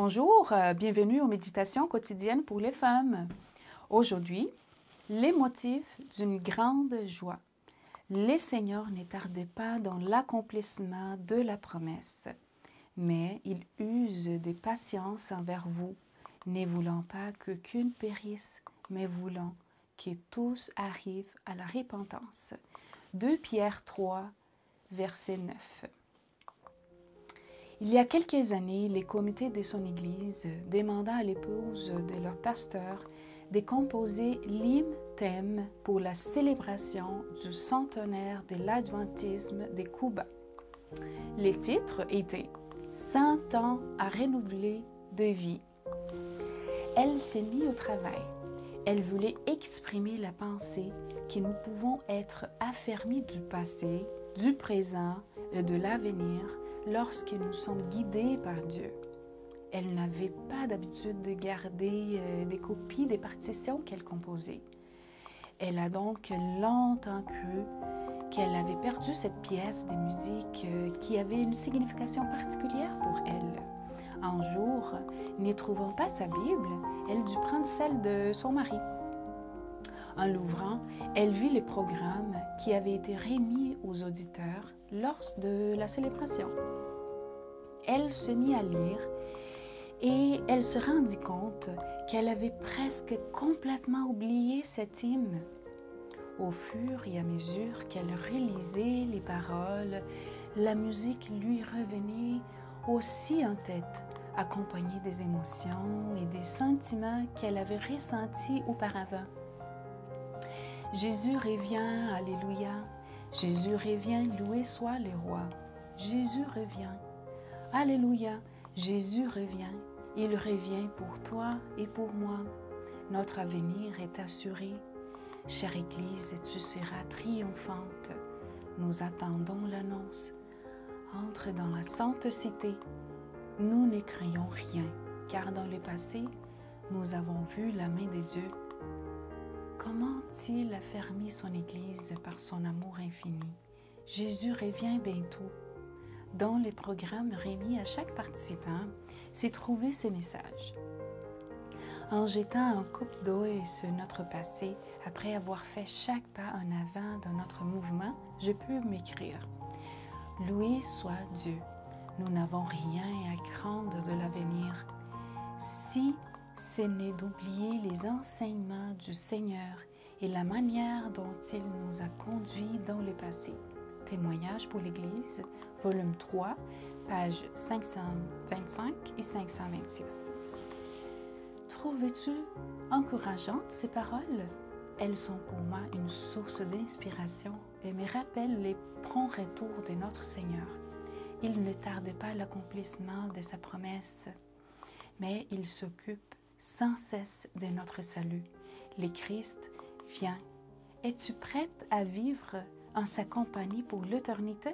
Bonjour, bienvenue aux méditations quotidiennes pour les femmes. Aujourd'hui, les motifs d'une grande joie. Les seigneurs ne tardaient pas dans l'accomplissement de la promesse, mais ils usent de patience envers vous, ne voulant pas qu'aucune périsse, mais voulant que tous arrivent à la repentance. 2 Pierre 3, verset 9. Il y a quelques années, les comités de son Église demanda à l'épouse de leur pasteur de composer l'hymne-thème pour la célébration du centenaire de l'adventisme de Cuba. Les titres étaient « 100 ans à renouveler de vie ». Elle s'est mise au travail. Elle voulait exprimer la pensée que nous pouvons être affermis du passé, du présent et de l'avenir lorsque nous sommes guidés par Dieu. Elle n'avait pas d'habitude de garder des copies des partitions qu'elle composait. Elle a donc longtemps cru qu'elle avait perdu cette pièce de musique qui avait une signification particulière pour elle. Un jour, n'y trouvant pas sa Bible, elle dut prendre celle de son mari. En l'ouvrant, elle vit les programmes qui avaient été remis aux auditeurs lors de la célébration. Elle se mit à lire et elle se rendit compte qu'elle avait presque complètement oublié cet hymne. Au fur et à mesure qu'elle relisait les paroles, la musique lui revenait aussi en tête, accompagnée des émotions et des sentiments qu'elle avait ressentis auparavant. Jésus revient, alléluia. Jésus revient, loué soit le roi. Jésus revient, alléluia. Jésus revient, il revient pour toi et pour moi. Notre avenir est assuré. Chère Église, tu seras triomphante. Nous attendons l'annonce. Entre dans la sainte cité. Nous ne craignons rien, car dans le passé, nous avons vu la main de Dieu. Comment a-t-il affermi son Église par son amour infini? Jésus revient bientôt. Dans les programmes remis à chaque participant, s'est trouvé ce message. En jetant un coup d'œil sur notre passé, après avoir fait chaque pas en avant dans notre mouvement, je peux m'écrire. Loué soit Dieu, nous n'avons rien à craindre de l'avenir. Si ce n'est d'oublier les enseignements du Seigneur et la manière dont il nous a conduits dans le passé. Témoignage pour l'Église, volume 3, pages 525 et 526. Trouves-tu encourageantes ces paroles? Elles sont pour moi une source d'inspiration et me rappellent les prompts retours de notre Seigneur. Il ne tarde pas l'accomplissement de sa promesse, mais il s'occupe sans cesse de notre salut. Le Christ vient. Es-tu prête à vivre en sa compagnie pour l'éternité?